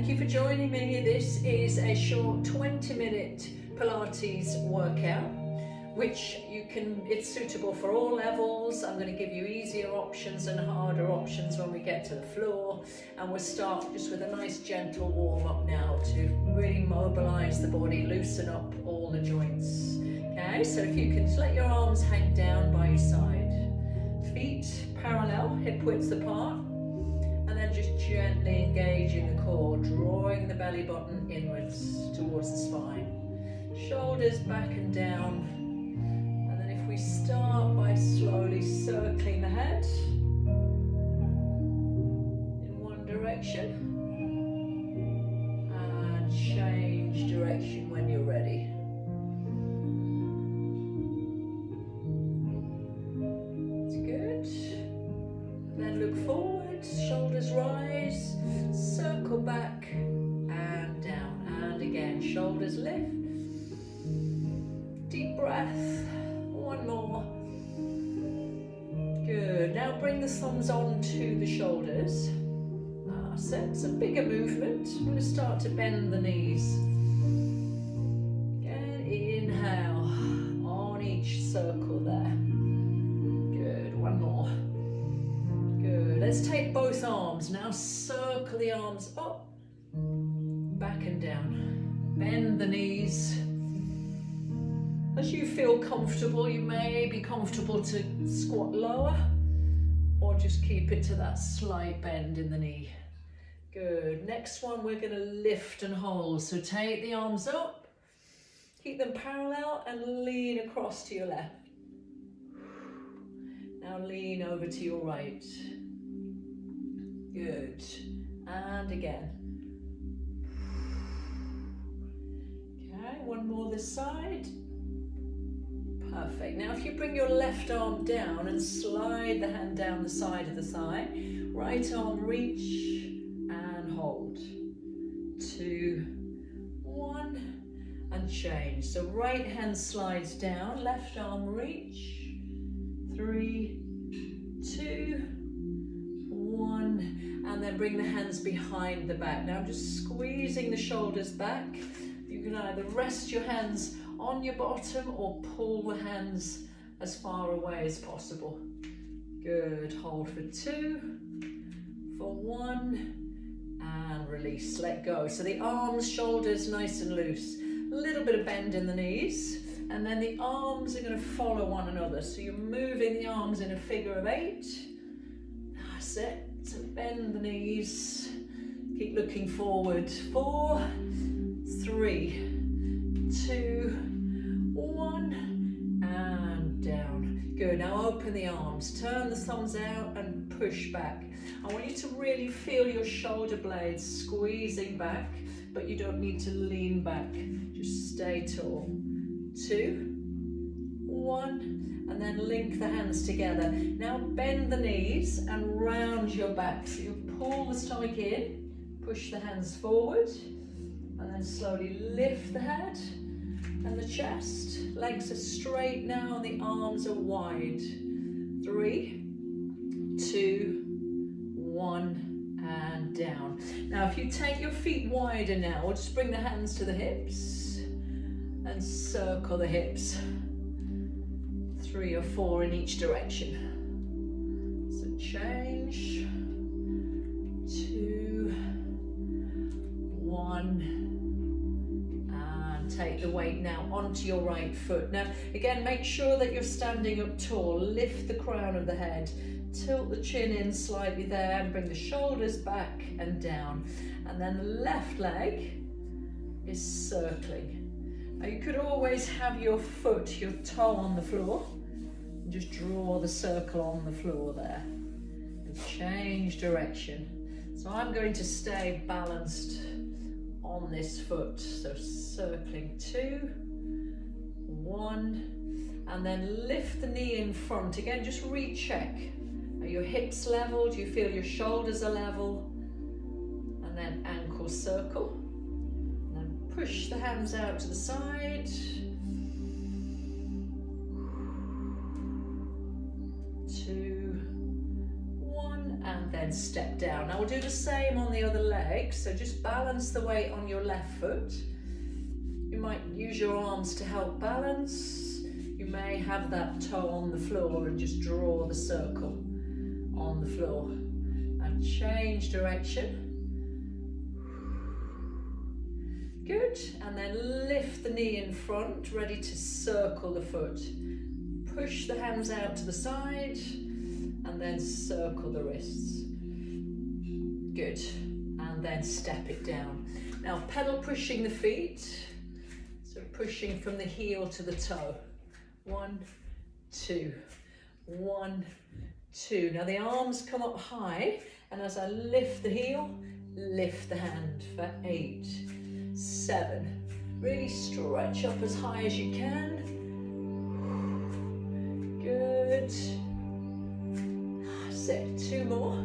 Thank you for joining me. This is a short 20-minute Pilates workout, which it's suitable for all levels. I'm going to give you easier options and harder options when we get to the floor. And we'll start just with a nice gentle warm up now to really mobilize the body, loosen up all the joints. Okay, so if you can just let your arms hang down by your side, feet parallel, hip widths apart. And then just gently engaging the core, drawing the belly button inwards towards the spine. Shoulders back and down. And then if we start by slowly circling the head in one direction. And change direction when you're ready. That's good. And then look forward. Shoulders rise, circle back and down, and again, shoulders lift. Deep breath, one more. Good, now bring the thumbs onto the shoulders. That's it, some bigger movement. I'm going to start to bend the knees. Again, inhale on each circle there. Good, one more. Good. Let's take both arms. Now circle the arms up, back and down. Bend the knees. As you feel comfortable, you may be comfortable to squat lower or just keep it to that slight bend in the knee. Good. Next one, we're going to lift and hold. So take the arms up, keep them parallel and lean across to your left. Now lean over to your right. Good. And again. Okay, one more this side. Perfect. Now if you bring your left arm down and slide the hand down the side of the thigh, right arm reach and hold. 2, 1, and change. So right hand slides down, left arm reach. 3, 2, 1, and then bring the hands behind the back. Now I'm just squeezing the shoulders back. You can either rest your hands on your bottom or pull the hands as far away as possible. Good, hold for 2, for 1, and release, let go. So the arms, shoulders nice and loose. A little bit of bend in the knees. And then the arms are going to follow one another. So you're moving the arms in a figure of 8. That's it. So bend the knees. Keep looking forward. 4, 3, 2, 1, and down. Good. Now open the arms. Turn the thumbs out and push back. I want you to really feel your shoulder blades squeezing back, but you don't need to lean back. Just stay tall. 2, 1, and then link the hands together. Now bend the knees and round your back. So you pull the stomach in, push the hands forward, and then slowly lift the head and the chest. Legs are straight now, the arms are wide. 3, 2, 1, and down. Now if you take your feet wider now, we'll just bring the hands to the hips. And circle the hips, 3 or 4 in each direction. So change, 2, 1, and take the weight now onto your right foot. Now again, make sure that you're standing up tall, lift the crown of the head, tilt the chin in slightly there and bring the shoulders back and down. And then the left leg is circling. Now you could always have your foot, your toe on the floor, and just draw the circle on the floor there. And change direction. So I'm going to stay balanced on this foot. So circling 2, 1, and then lift the knee in front. Again, just recheck. Are your hips level? Do you feel your shoulders are level? And then ankle circle. Push the hands out to the side. 2, 1, and then then step down. Now we'll do the same on the other leg, so just balance the weight on your left foot. You might use your arms to help balance. You may have that toe on the floor and just draw the circle on the floor. And change direction. Good, and then lift the knee in front, ready to circle the foot. Push the hands out to the side, and then circle the wrists. Good, and then step it down. Now pedal pushing the feet, so pushing from the heel to the toe. 1, 2, 1, 2. Now the arms come up high, and as I lift the heel, lift the hand for 8, 7. Really stretch up as high as you can. Good. That's it. 2 more.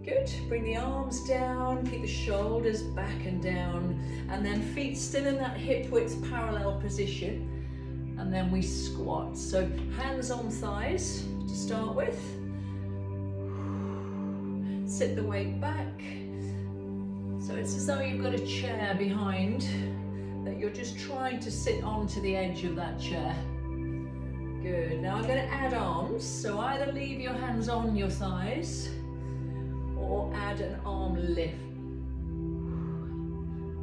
Good. Bring the arms down, keep the shoulders back and down, and then feet still in that hip width parallel position. And then we squat. So hands on thighs to start with. Sit the weight back. So it's as though you've got a chair behind that you're just trying to sit onto the edge of that chair. Good. Now I'm going to add arms. So either leave your hands on your thighs or add an arm lift.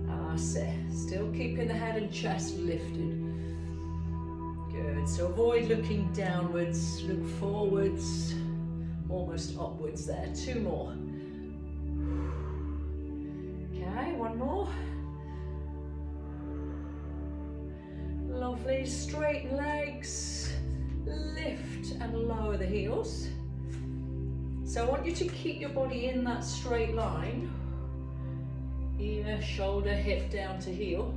That's it. Still keeping the head and chest lifted. Good. So avoid looking downwards, look forwards, almost upwards there. 2 more. Okay, 1 more. Lovely. Straighten legs, lift and lower the heels. So I want you to keep your body in that straight line. Ear, shoulder, hip down to heel.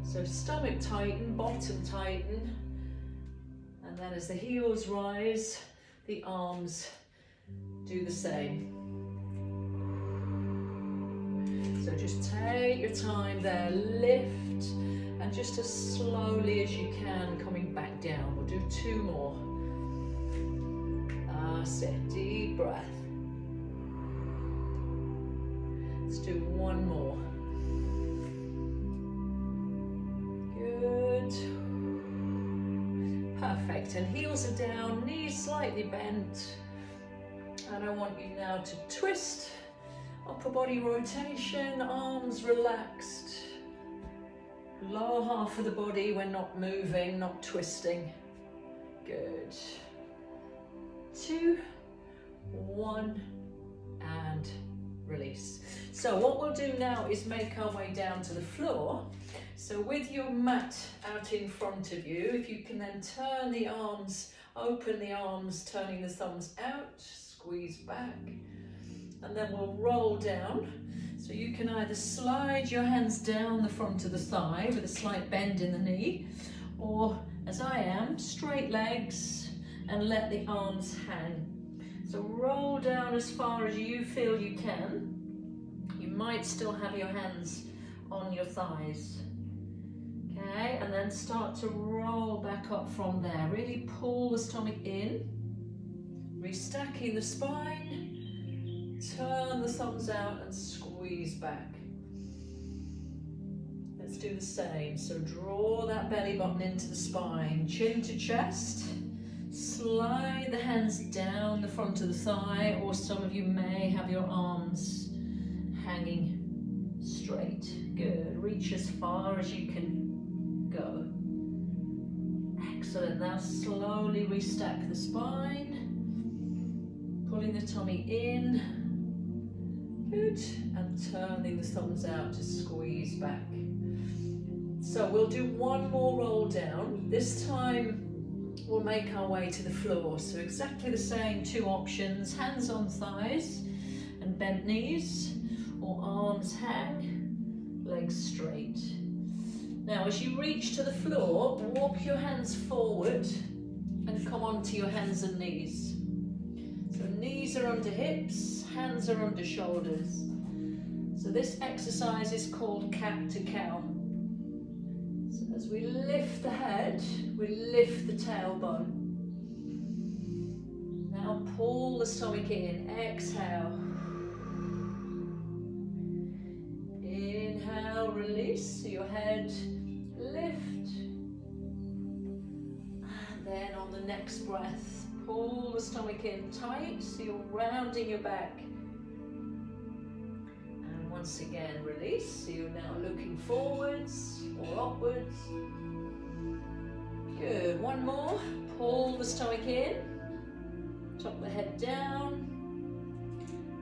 So stomach tighten, bottom tighten. And then as the heels rise, the arms do the same. So just take your time there, lift, and just as slowly as you can, coming back down. We'll do 2 more. That's it, deep breath. Let's do 1 more. Good. Perfect, and heels are down, knees slightly bent. And I want you now to twist, upper body rotation, arms relaxed. Lower half of the body, we're not moving, not twisting. Good. 2, 1, and release. So what we'll do now is make our way down to the floor. So with your mat out in front of you, if you can then turn the arms, open the arms, turning the thumbs out, squeeze back, and then we'll roll down. So you can either slide your hands down the front of the thigh with a slight bend in the knee, or as I am, straight legs and let the arms hang. So roll down as far as you feel you can. You might still have your hands on your thighs. Okay, and then start to roll back up from there. Really pull the stomach in, restacking the spine, turn the thumbs out and squeeze back. Let's do the same. So draw that belly button into the spine, chin to chest. Slide the hands down the front of the thigh, or some of you may have your arms hanging straight. Good. Reach as far as you can go. Excellent. Now slowly restack the spine, pulling the tummy in. Good. And turning the thumbs out to squeeze back. So we'll do 1 more roll down. This time we'll make our way to the floor. So exactly the same 2 options, hands on thighs and bent knees, or arms hang, legs straight. Now as you reach to the floor, walk your hands forward and come onto your hands and knees. So knees are under hips, hands are under shoulders. So this exercise is called cat to cow. So as we lift the head, we lift the tailbone. Now Now pull the stomach in, exhale. Inhale, release, so your head lift. And then on the next breath, pull the stomach in tight, so you're rounding your back. And once again, release, so you're now looking forwards or upwards. Good, one more. Pull the stomach in, drop the head down,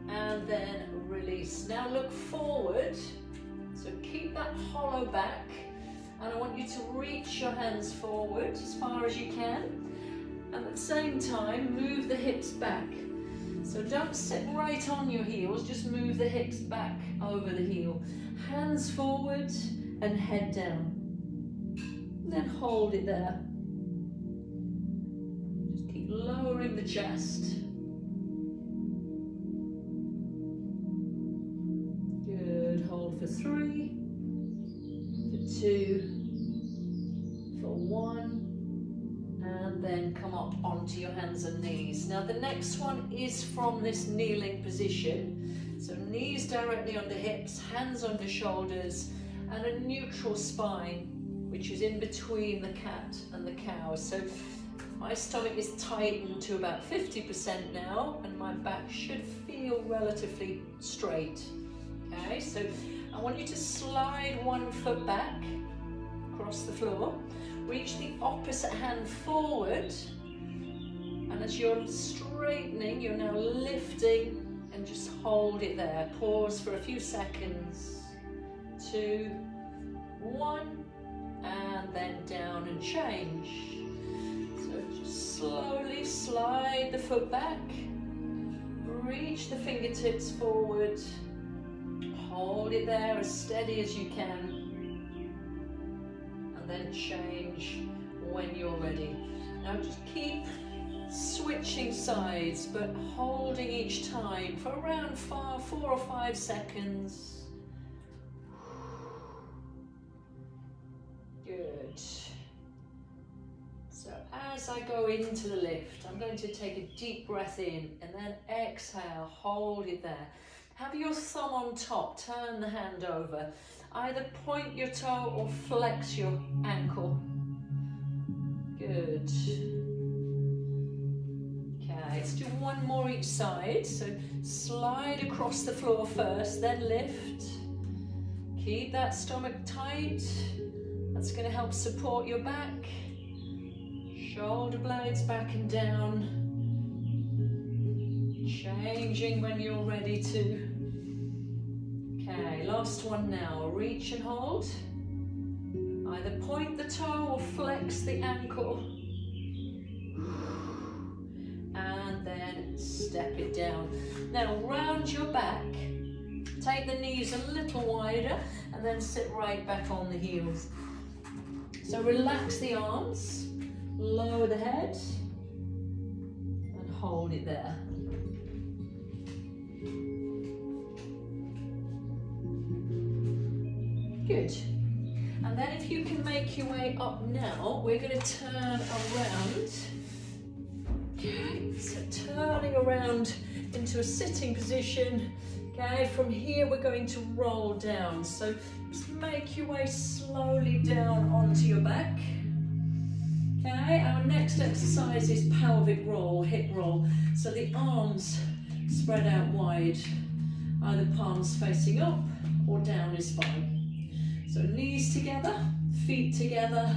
and then release. Now look forward, so keep that hollow back, and I want you to reach your hands forward as far as you can, and at the same time move the hips back. So don't sit right on your heels, just move the hips back over the heel. Hands forward and head down. And then hold it there. Just keep lowering the chest. Good, hold for 3, for 2, for 1. And then come up onto your hands and knees. Now the next one is from this kneeling position. So knees directly under hips, hands under shoulders, and a neutral spine, which is in between the cat and the cow. So my stomach is tightened to about 50% now, and my back should feel relatively straight. Okay, so I want you to slide one foot back across the floor. Reach the opposite hand forward, and as you're straightening, you're now lifting, and just hold it there. Pause for a few seconds. 2, 1, and then down and change. So just slowly slide the foot back, reach the fingertips forward, hold it there as steady as you can, then change when you're ready. Now just keep switching sides, but holding each time for around 4 or 5 seconds. Good. So as I go into the lift, I'm going to take a deep breath in and then exhale, hold it there. Have your thumb on top, turn the hand over. Either point your toe or flex your ankle. Good. Okay, let's do one more each side. So slide across the floor first, then lift. Keep that stomach tight. That's going to help support your back. Shoulder blades back and down. Changing when you're ready to. Okay, last one now. Reach and hold. Either point the toe or flex the ankle. And then step it down. Now round your back. Take the knees a little wider and then sit right back on the heels. So relax the arms, lower the head, and hold it there. Good. And then if you can make your way up now, we're going to turn around. Okay, so turning around into a sitting position. Okay, from here we're going to roll down. So just make your way slowly down onto your back. Okay, our next exercise is pelvic roll, hip roll. So the arms spread out wide, either palms facing up or down is fine. So knees together, feet together,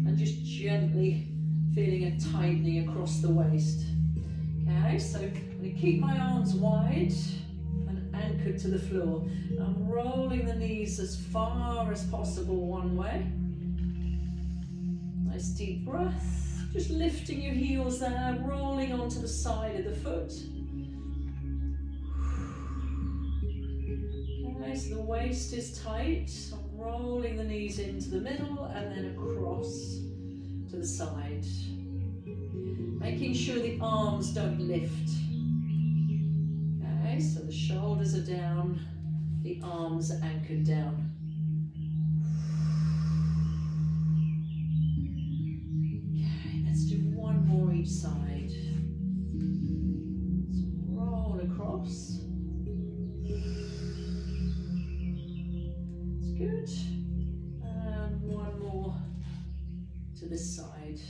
and just gently feeling a tightening across the waist. Okay, so I'm going to keep my arms wide and anchored to the floor. I'm rolling the knees as far as possible one way. Nice deep breath. Just lifting your heels there, rolling onto the side of the foot. Okay, so the waist is tight. So I'm rolling the knees into the middle and then across to the side. Making sure the arms don't lift. Okay, so the shoulders are down, the arms are anchored down. Okay, let's do one more each side. Good. And one more to this side.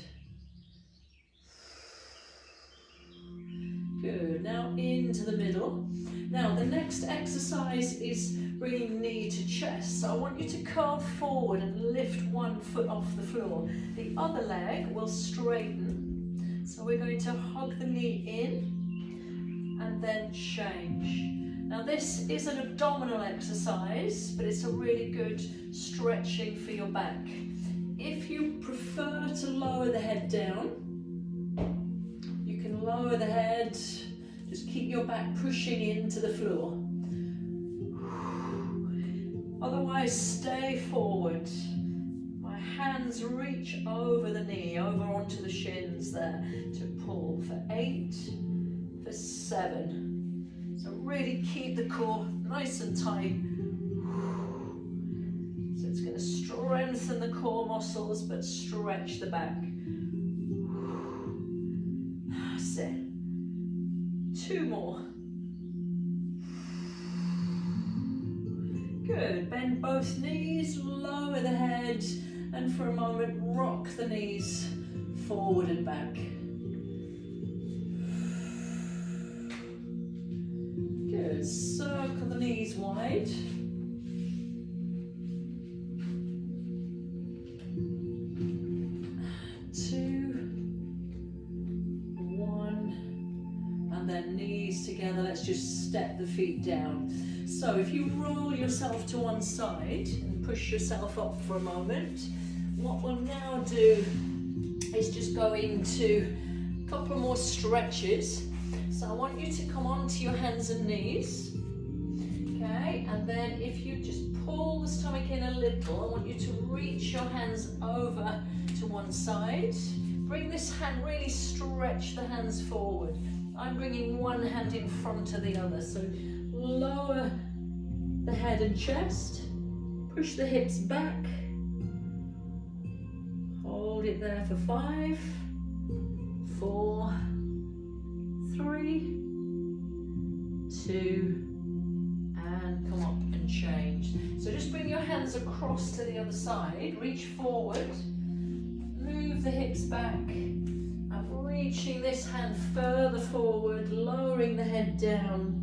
Good. Now into the middle. Now the next exercise is bringing knee to chest. So I want you to curl forward and lift one foot off the floor. The other leg will straighten. So we're going to hug the knee in and then change. Now this is an abdominal exercise, but it's a really good stretching for your back. If you prefer to lower the head down, you can lower the head, just keep your back pushing into the floor. Otherwise, stay forward. My hands reach over the knee, over onto the shins there to pull for 8, for 7. So really keep the core nice and tight. So it's going to strengthen the core muscles, but stretch the back. That's it. 2 more. Good. Bend both knees, lower the head, and for a moment rock the knees forward and back. Good. Circle the knees wide. Together, let's just step the feet down. So if you roll yourself to one side and push yourself up for a moment, what we'll now do is just go into a couple more stretches. So I want you to come onto your hands and knees, okay, and then if you just pull the stomach in a little, I want you to reach your hands over to one side. Bring this hand, really stretch the hands forward. I'm bringing one hand in front of the other, so lower the head and chest, push the hips back, hold it there for 5, 4, 3, 2, and come up and change. So just bring your hands across to the other side, reach forward, move the hips back, reaching this hand further forward, lowering the head down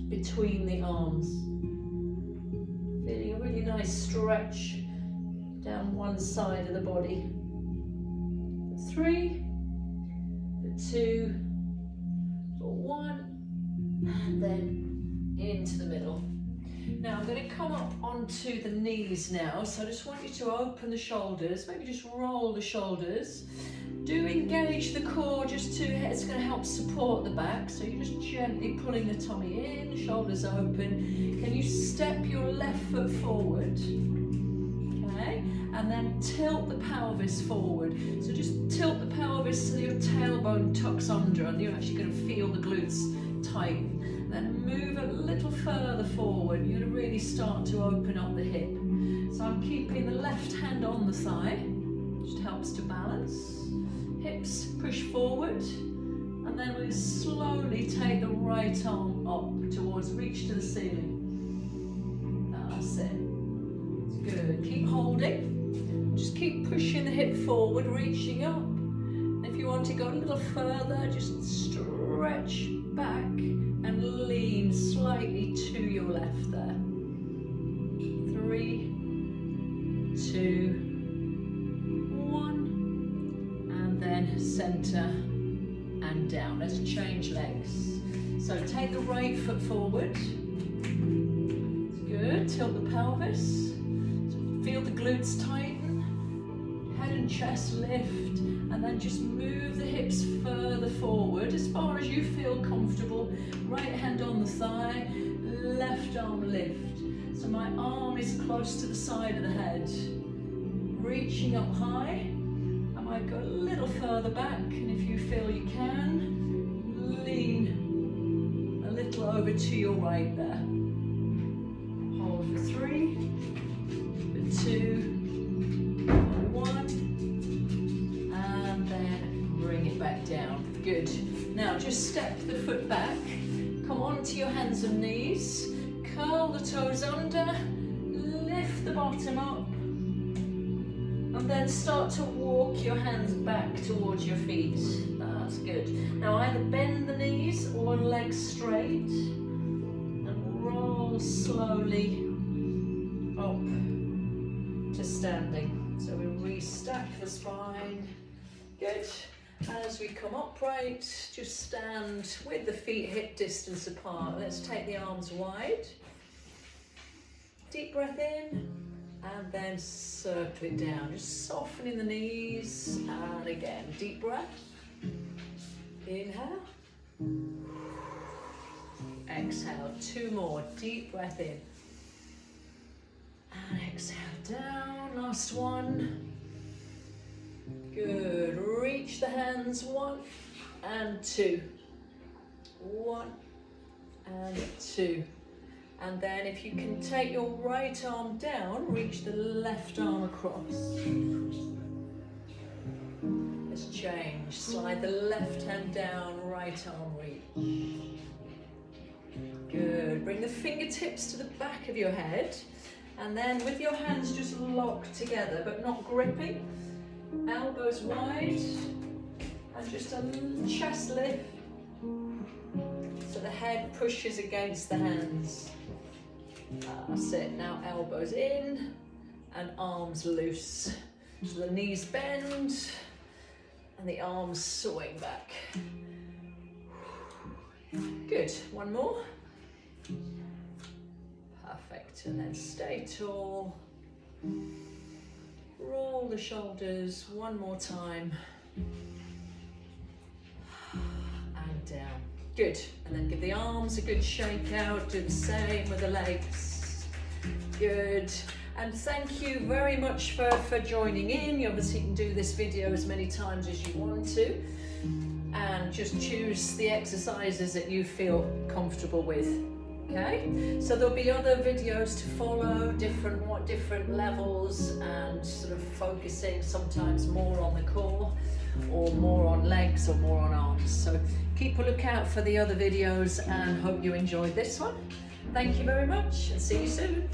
between the arms. Feeling a really nice stretch down one side of the body. 3, 2, 1, and then into the middle. Now I'm going to come up onto the knees now, so I just want you to open the shoulders, maybe just roll the shoulders. Do engage the core just to, it's going to help support the back, so you're just gently pulling the tummy in, shoulders open. Can you step your left foot forward? Okay, and then tilt the pelvis forward. So just tilt the pelvis so your tailbone tucks under and you're actually going to feel the glutes tighten. Then move a little further forward. You're going to really start to open up the hip. So I'm keeping the left hand on the thigh, which helps to balance. Hips push forward, and then we slowly take the right arm up towards reach to the ceiling. That's it. Good. Keep holding. Just keep pushing the hip forward, reaching up. If you want to go a little further, just stretch back and lean slightly to your left there. 3, 2, then center and down. Let's change legs. So take the right foot forward. Good. Tilt the pelvis. Feel the glutes tighten. Head and chest lift. And then just move the hips further forward as far as you feel comfortable. Right hand on the thigh. Left arm lift. So my arm is close to the side of the head. Reaching up high. I might go a little further back, and if you feel you can, lean a little over to your right there. Hold for 3, for 2, for 1, and then bring it back down. Good. Now just step the foot back, come onto your hands and knees, curl the toes under, lift the bottom up, and then start to walk your hands back towards your feet. That's good. Now either bend the knees or legs straight, and roll slowly up to standing. So we restack the spine. Good. As we come upright, just stand with the feet hip distance apart. Let's take the arms wide. Deep breath in, and then circle it down. Just softening the knees, and again, deep breath. Inhale. Exhale. 2 more. Deep breath in. And exhale down. Last one. Good. Reach the hands. 1 and 2. 1 and 2. And then if you can take your right arm down, reach the left arm across. Let's change. Slide the left hand down, right arm reach. Good. Bring the fingertips to the back of your head. And then with your hands just locked together, but not gripping. Elbows wide. And just a chest lift. So the head pushes against the hands. That's it. Now elbows in and arms loose. So the knees bend and the arms swing back. Good. One more. Perfect. And then stay tall. Roll the shoulders one more time. And down. Good. And then give the arms a good shake out. Do the same with the legs. Good. And thank you very much for joining in. You obviously can do this video as many times as you want to. And just choose the exercises that you feel comfortable with. Okay? So there'll be other videos to follow, different levels, and sort of focusing sometimes more on the core, or more on legs, or more on arms. So keep a lookout for the other videos, and hope you enjoyed this one. Thank you very much, and see you soon.